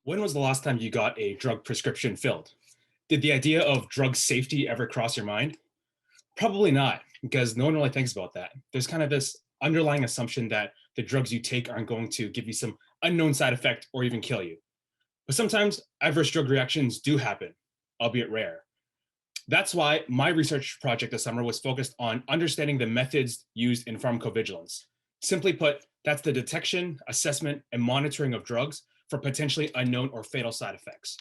When was the last time you got a drug prescription filled? Did the idea of drug safety ever cross your mind? Probably not, because no one really thinks about that. There's kind of this underlying assumption that the drugs you take aren't going to give you some unknown side effect or even kill you. But sometimes adverse drug reactions do happen, albeit rare. That's why my research project this summer was focused on understanding the methods used in pharmacovigilance. Simply put, that's the detection, assessment, and monitoring of drugs for potentially unknown or fatal side effects.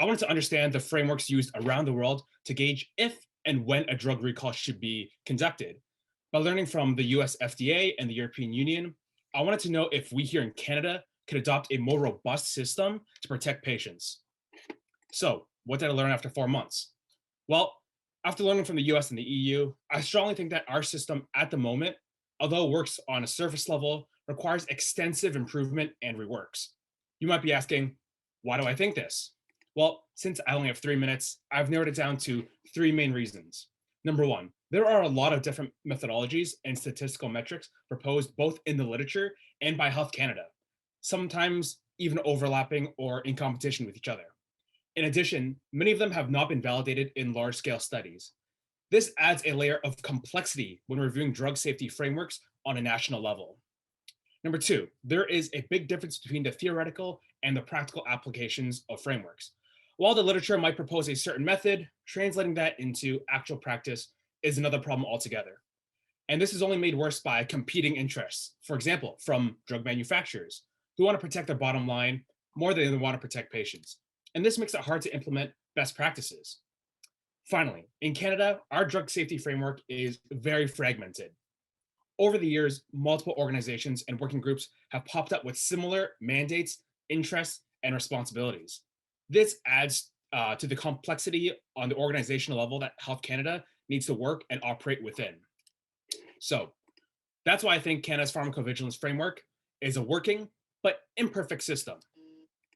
I wanted to understand the frameworks used around the world to gauge if and when a drug recall should be conducted. By learning from the US FDA and the European Union, I wanted to know if we here in Canada could adopt a more robust system to protect patients. So, what did I learn after 4 months? Well, after learning from the US and the EU, I strongly think that our system at the moment, although it works on a surface level, requires extensive improvement and reworks. You might be asking, why do I think this? Well, since I only have 3 minutes, I've narrowed it down to three main reasons. Number one, there are a lot of different methodologies and statistical metrics proposed both in the literature and by Health Canada, sometimes even overlapping or in competition with each other. In addition, many of them have not been validated in large scale studies. This adds a layer of complexity when reviewing drug safety frameworks on a national level. Number two, there is a big difference between the theoretical and the practical applications of frameworks. While the literature might propose a certain method, translating that into actual practice is another problem altogether. And this is only made worse by competing interests. For example, from drug manufacturers who want to protect their bottom line more than they want to protect patients. And this makes it hard to implement best practices. Finally, in Canada, our drug safety framework is very fragmented. Over the years, multiple organizations and working groups have popped up with similar mandates, interests, and responsibilities. This adds to the complexity on the organizational level that Health Canada needs to work and operate within. So that's why I think Canada's pharmacovigilance framework is a working but imperfect system.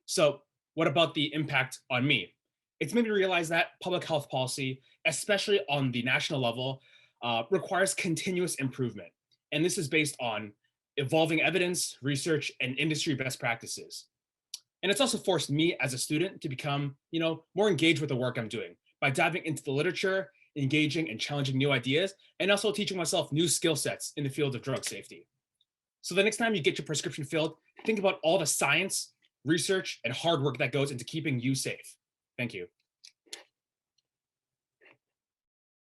So, what about the impact on me? It's made me realize that public health policy, especially on the national level, requires continuous improvement. And this is based on evolving evidence, research, and industry best practices. And it's also forced me as a student to become, more engaged with the work I'm doing by diving into the literature, engaging and challenging new ideas, and also teaching myself new skill sets in the field of drug safety. So the next time you get your prescription filled, think about all the science, research, and hard work that goes into keeping you safe. Thank you.